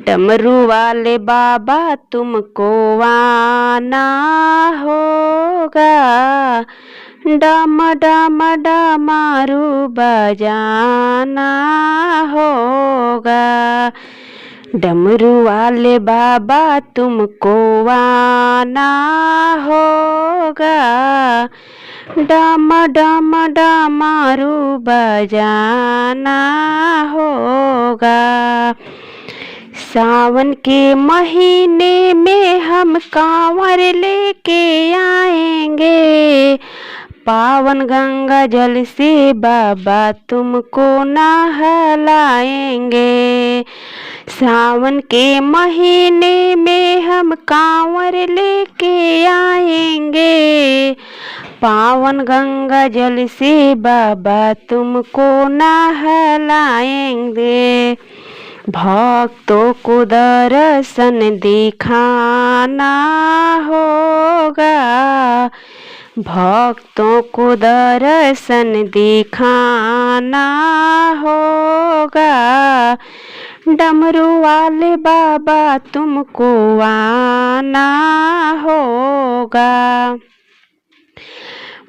डमरू वाले बाबा तुमको आना होगा, डम डम डमरू बजाना होगा। डमरू वाले बाबा तुमको आना होगा, डम डम डमरू बजाना होगा। सावन के महीने में हम कांवर लेके आएंगे, पावन गंगा जल से बाबा तुमको नहलाएंगे। सावन के महीने में हम कांवर लेके आएंगे, पावन गंगा जल से बाबा तुमको नहलाएंगे। भक्तों को दर्शन दिखाना होगा, भक्तों को दर्शन दिखाना होगा। डमरू वाले बाबा तुमको आना होगा।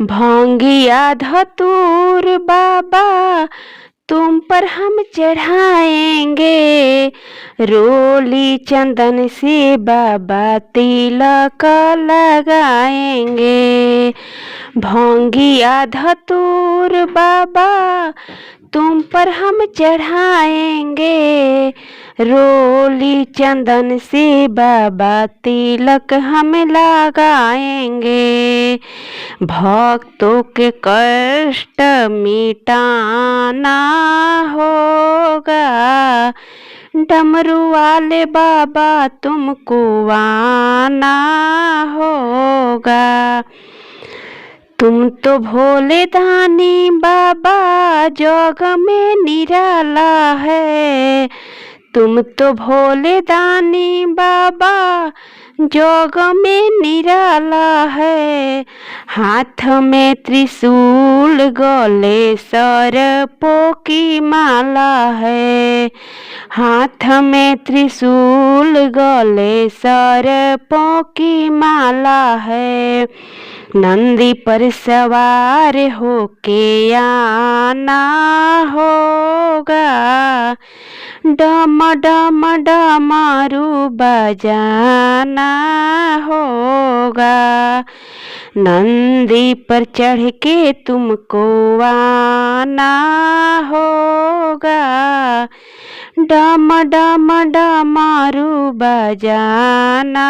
भांगिया धतूर बाबा तुम पर हम चढ़ाएंगे, रोली चंदन से बाबा तिलक लगाएंगे। भांगिया धतूर बाबा तुम पर हम चढ़ाएंगे, रोली चंदन से बाबा तिलक हम लगाएंगे। भक्तों के कष्ट मिटाना होगा, डमरू वाले बाबा तुमको आना होगा। तुम तो भोले दानी बाबा जग में निराला है, तुम तो भोले दानी बाबा जग में निराला है। हाथ में त्रिशूल गले सर्पों की माला है, हाथ में त्रिशूल गले सर्पों की माला है। नंदी पर सवार होके आना होगा, डम डम डमरू बजाना होगा। नंदी पर चढ़ के तुमको आना होगा, डम डम डमरू बजाना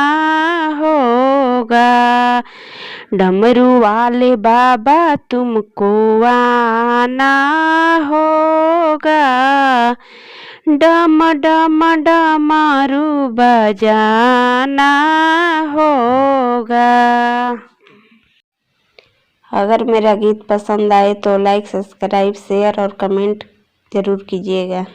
होगा। डमरू वाले बाबा तुमको आना होगा, डम डम डमरू बजाना होगा। अगर मेरा गीत पसंद आए तो लाइक, सब्सक्राइब, शेयर और कमेंट ज़रूर कीजिएगा।